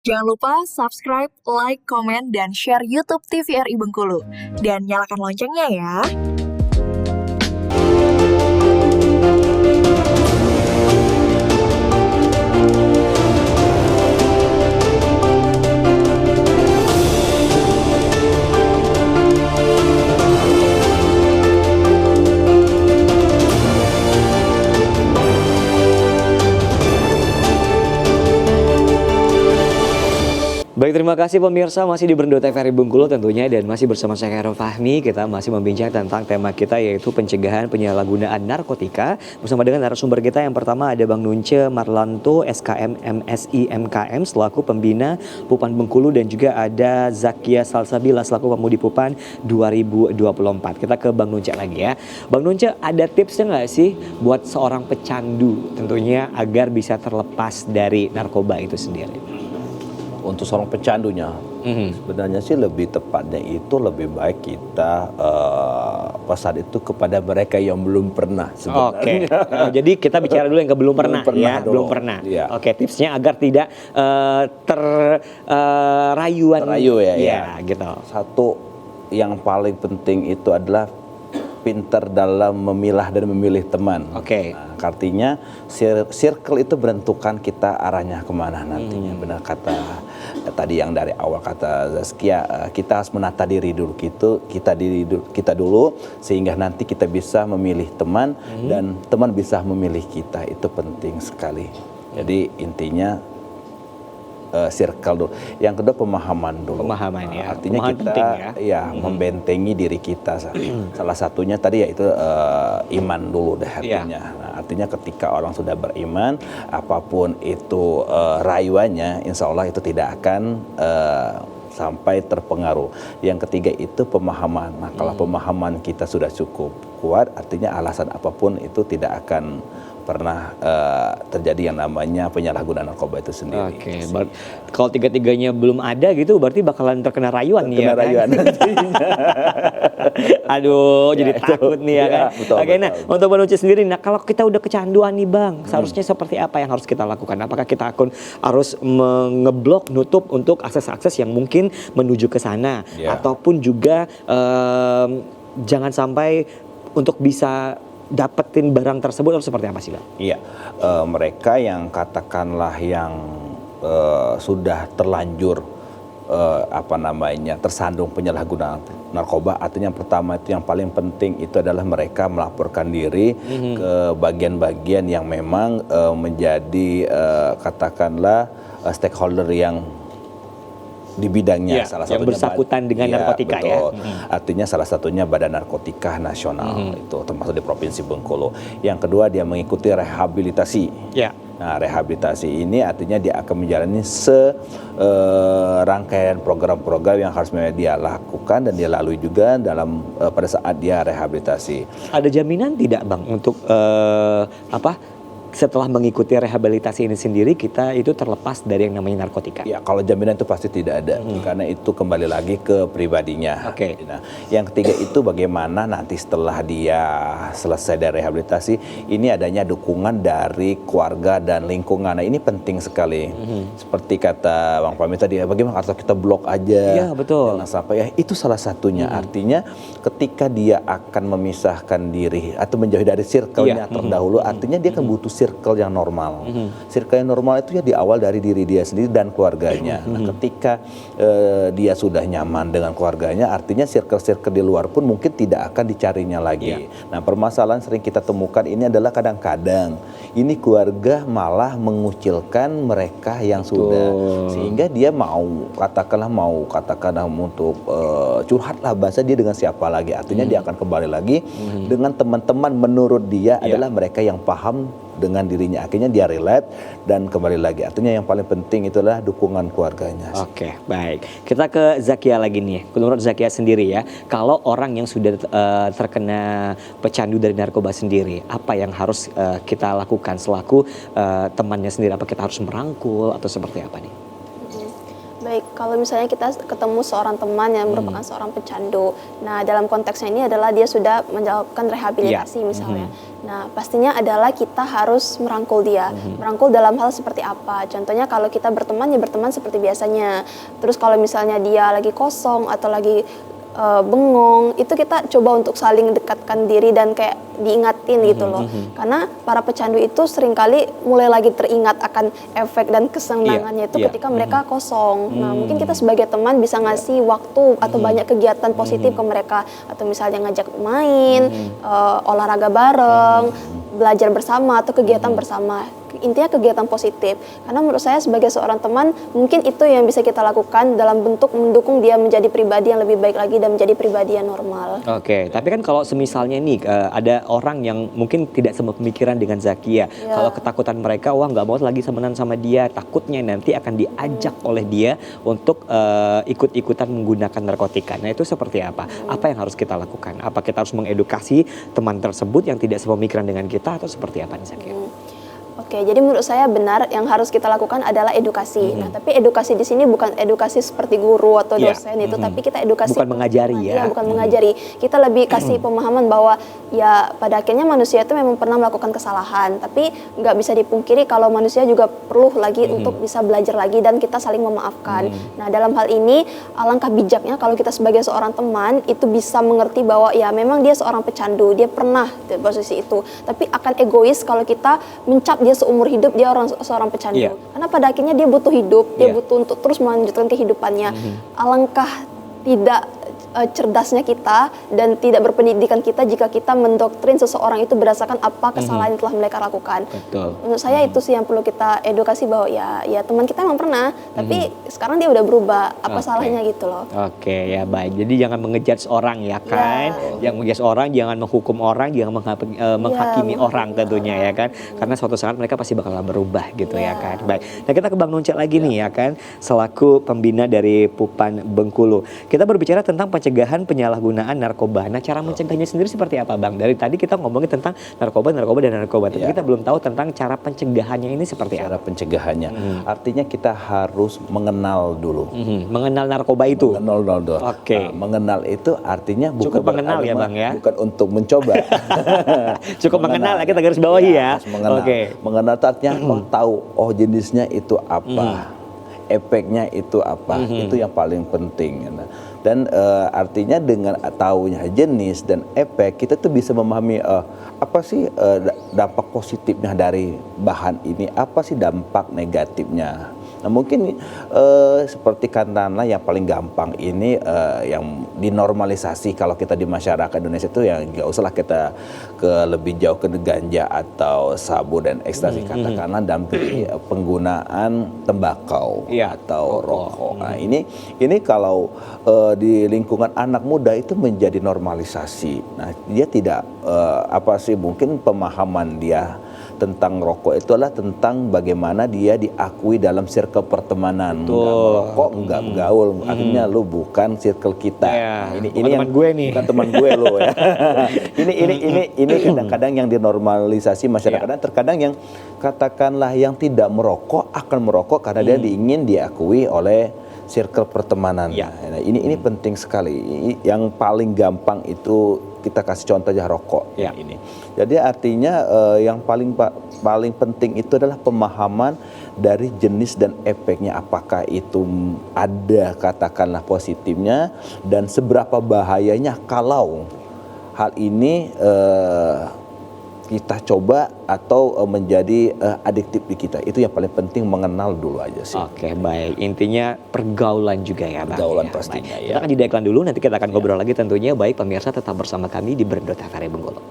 Jangan lupa subscribe, like, komen, dan share YouTube TVRI Bengkulu. Dan nyalakan loncengnya ya. Baik, terima kasih pemirsa, masih di Berndo TVRI Bengkulu tentunya, dan masih bersama saya Khairul Fahmi. Kita masih membincang tentang tema kita, yaitu pencegahan penyalahgunaan narkotika, bersama dengan narasumber kita. Yang pertama ada Bang Nunce Marlanto, SKM MSI MKM selaku pembina Pupan Bengkulu, dan juga ada Zakia Salsabila selaku pemudi Pupan 2024. Kita ke Bang Nunce lagi ya. Bang Nunce, ada tipsnya nggak sih buat seorang pecandu tentunya agar bisa terlepas dari narkoba itu sendiri? Untuk seorang pecandunya, sebenarnya sih lebih tepatnya itu lebih baik kita pesan itu kepada mereka yang belum pernah sebenarnya. Oke. Jadi kita bicara dulu yang belum pernah ya, belum pernah. Ya. Oke, tipsnya agar tidak terayu ya, gitu. Satu yang paling penting itu adalah pintar dalam memilah dan memilih teman. Oke. Nah, artinya circle itu menentukan kita arahnya kemana nantinya. Benar kata tadi yang dari awal kata Zaskia, kita harus menata diri dulu, kita dulu, sehingga nanti kita bisa memilih teman dan teman bisa memilih kita. Itu penting sekali. Jadi intinya circle dulu. Yang kedua pemahaman dulu. Pemahaman ya. Artinya pemahaman kita penting, ya. Membentengi diri kita. Salah satunya tadi yaitu iman dulu deh artinya. Nah, artinya ketika orang sudah beriman, apapun itu rayuannya, insya Allah itu tidak akan sampai terpengaruh. Yang ketiga itu pemahaman. Nah, kalau pemahaman kita sudah cukup kuat, artinya alasan apapun itu tidak akan pernah terjadi yang namanya penyalahgunaan narkoba itu sendiri. Oke, kalau tiga-tiganya belum ada gitu, berarti bakalan terkena rayuan nih ya kan? Aduh, jadi takut nih ya kan? Betul, Oke, betul. nah untuk Bang Nunce sendiri, nah kalau kita udah kecanduan nih Bang, seharusnya seperti apa yang harus kita lakukan? Apakah kita harus ngeblok, nutup untuk akses-akses yang mungkin menuju ke sana? Ataupun juga jangan sampai untuk bisa dapetin barang tersebut harus seperti apa sih Bang? Iya, mereka yang katakanlah yang sudah terlanjur tersandung penyalahgunaan narkoba, artinya yang pertama itu yang paling penting itu adalah mereka melaporkan diri ke bagian-bagian yang memang menjadi katakanlah stakeholder yang di bidangnya, salah satunya yang bersangkutan dengan narkotika, betul. Artinya salah satunya Badan Narkotika Nasional, itu termasuk di Provinsi Bengkulu. Yang kedua, dia mengikuti rehabilitasi. Nah, rehabilitasi ini artinya dia akan menjalani serangkaian program-program yang harus dia lakukan dan dia lalui juga dalam pada saat dia rehabilitasi. Ada jaminan tidak Bang untuk setelah mengikuti rehabilitasi ini sendiri kita itu terlepas dari yang namanya narkotika? Ya, kalau jaminan itu pasti tidak ada, karena itu kembali lagi ke pribadinya. Oke. Nah, yang ketiga itu bagaimana nanti setelah dia selesai dari rehabilitasi, ini adanya dukungan dari keluarga dan lingkungan. Nah, ini penting sekali. Seperti kata Bang Fahmi tadi, bagaimana atau kita blok aja? Iya, betul. Jangan sampai, ya itu salah satunya. Artinya ketika dia akan memisahkan diri atau menjauhi dari circle-nya terdahulu, artinya dia akan butuh circle yang normal. Circle yang normal itu ya di awal dari diri dia sendiri dan keluarganya. Nah, ketika dia sudah nyaman dengan keluarganya, artinya circle-circle di luar pun mungkin tidak akan dicarinya lagi. Nah, permasalahan sering kita temukan ini adalah kadang-kadang ini keluarga malah mengucilkan mereka yang sudah, sehingga dia mau katakanlah untuk curhatlah bahasa dia dengan siapa lagi. Artinya dia akan kembali lagi dengan teman-teman menurut dia adalah mereka yang paham dengan dirinya, akhirnya dia relate dan kembali lagi. Artinya yang paling penting itulah dukungan keluarganya. Oke, baik. Kita ke Zakia lagi nih. Menurut Zakia sendiri ya, kalau orang yang sudah terkena pecandu dari narkoba sendiri, apa yang harus kita lakukan selaku temannya sendiri? Apa kita harus merangkul atau seperti apa nih? Baik, kalau misalnya kita ketemu seorang teman yang merupakan seorang pecandu, nah dalam konteksnya ini adalah dia sudah menjalankan rehabilitasi misalnya. Nah, pastinya adalah kita harus merangkul dia. Merangkul dalam hal seperti apa? Contohnya kalau kita berteman, ya berteman seperti biasanya. Terus kalau misalnya dia lagi kosong atau lagi bengong, itu kita coba untuk saling dekatkan diri dan kayak diingatin gitu loh. Karena para pecandu itu seringkali mulai lagi teringat akan efek dan kesenangannya itu ketika mereka kosong. Nah, mungkin kita sebagai teman bisa ngasih waktu atau banyak kegiatan positif ke mereka, atau misalnya ngajak main, olahraga bareng, belajar bersama atau kegiatan bersama. Intinya kegiatan positif. Karena menurut saya sebagai seorang teman, mungkin itu yang bisa kita lakukan dalam bentuk mendukung dia menjadi pribadi yang lebih baik lagi dan menjadi pribadi yang normal. Oke, tapi kan kalau semisalnya nih ada orang yang mungkin tidak sepemikiran dengan Zakia, kalau ketakutan mereka, wah nggak mau lagi temenan sama dia, takutnya nanti akan diajak oleh dia untuk ikut-ikutan menggunakan narkotika. Nah itu seperti apa? Apa yang harus kita lakukan? Apa kita harus mengedukasi teman tersebut yang tidak sepemikiran dengan kita atau seperti apa nih Zakia? Oke, jadi menurut saya benar yang harus kita lakukan adalah edukasi. Nah, tapi edukasi di sini bukan edukasi seperti guru atau dosen itu, tapi kita edukasi bukan mengajari ya. Bukan mengajari. Kita lebih kasih pemahaman bahwa ya pada akhirnya manusia itu memang pernah melakukan kesalahan, tapi nggak bisa dipungkiri kalau manusia juga perlu lagi untuk bisa belajar lagi dan kita saling memaafkan. Nah, dalam hal ini alangkah bijaknya kalau kita sebagai seorang teman itu bisa mengerti bahwa ya memang dia seorang pecandu, dia pernah di posisi itu, tapi akan egois kalau kita mencap dia seumur hidup dia seorang pecandu. Karena pada akhirnya dia butuh hidup, dia butuh untuk terus melanjutkan kehidupannya. Alangkah tidak cerdasnya kita dan tidak berpendidikan kita jika kita mendoktrin seseorang itu berdasarkan apa kesalahan yang telah mereka lakukan. Betul. Menurut saya itu sih yang perlu kita edukasi bahwa ya teman kita memang pernah, tapi sekarang dia udah berubah. Apa salahnya gitu loh. Oke, ya baik. Jadi jangan mengejudge orang ya kan. Jangan mengejudge orang, jangan menghukum orang, jangan menghakimi orang tentunya ya kan. Karena suatu saat mereka pasti bakalan berubah gitu ya kan. Baik. Nah kita ke Bang Nunce lagi nih ya kan. Selaku pembina dari Pupan Bengkulu. Kita berbicara tentang pencegahan penyalahgunaan narkoba. Nah, cara mencegahnya sendiri seperti apa, Bang? Dari tadi kita ngomongin tentang narkoba. Tapi kita belum tahu tentang cara pencegahannya ini seperti Cara apa. pencegahannya, artinya kita harus mengenal dulu. Mengenal narkoba itu. Mengenal dulu. Oke. Nah, mengenal itu artinya bukan Cukup mengenal ya, Bang ya? Bukan untuk mencoba. Cukup mengenal ya, kita garis bawahi ya. Harus mengenal. Oke. Mengenal itu artinya tahu jenisnya itu apa. Efeknya itu apa. Itu yang paling penting. Dan artinya dengan tahunya jenis dan efek, kita tuh bisa memahami apa sih dampak positifnya dari bahan ini, apa sih dampak negatifnya. Nah mungkin seperti katakanlah yang paling gampang ini yang dinormalisasi kalau kita di masyarakat Indonesia itu yang nggak usahlah kita ke lebih jauh ke ganja atau sabu dan ekstasi, katakanlah dalam penggunaan tembakau atau rokok. Nah ini kalau di lingkungan anak muda itu menjadi normalisasi. Nah dia tidak mungkin pemahaman dia tentang rokok itu adalah tentang bagaimana dia diakui dalam circle pertemanan. Nggak merokok, nggak bergaul, akhirnya lu bukan circle kita. Ini yang teman gue nih. Bukan teman gue lo ya. ini kadang-kadang yang dinormalisasi masyarakat. Dan terkadang yang katakanlah yang tidak merokok akan merokok karena dia ingin diakui oleh circle pertemanan. Nah, ini penting sekali. Yang paling gampang itu kita kasih contoh aja rokok ini. Jadi artinya yang paling penting itu adalah pemahaman dari jenis dan efeknya, apakah itu ada katakanlah positifnya dan seberapa bahayanya kalau hal ini kita coba atau menjadi adiktif di kita. Itu yang paling penting, mengenal dulu aja sih. Oke, baik. Intinya pergaulan juga ya, Bang. Pergaulan Ya, pastinya baik. ya. Kita akan jeda iklan dulu, nanti kita akan ngobrol lagi tentunya. Baik, pemirsa tetap bersama kami di Berndo TVRI Bengkulu.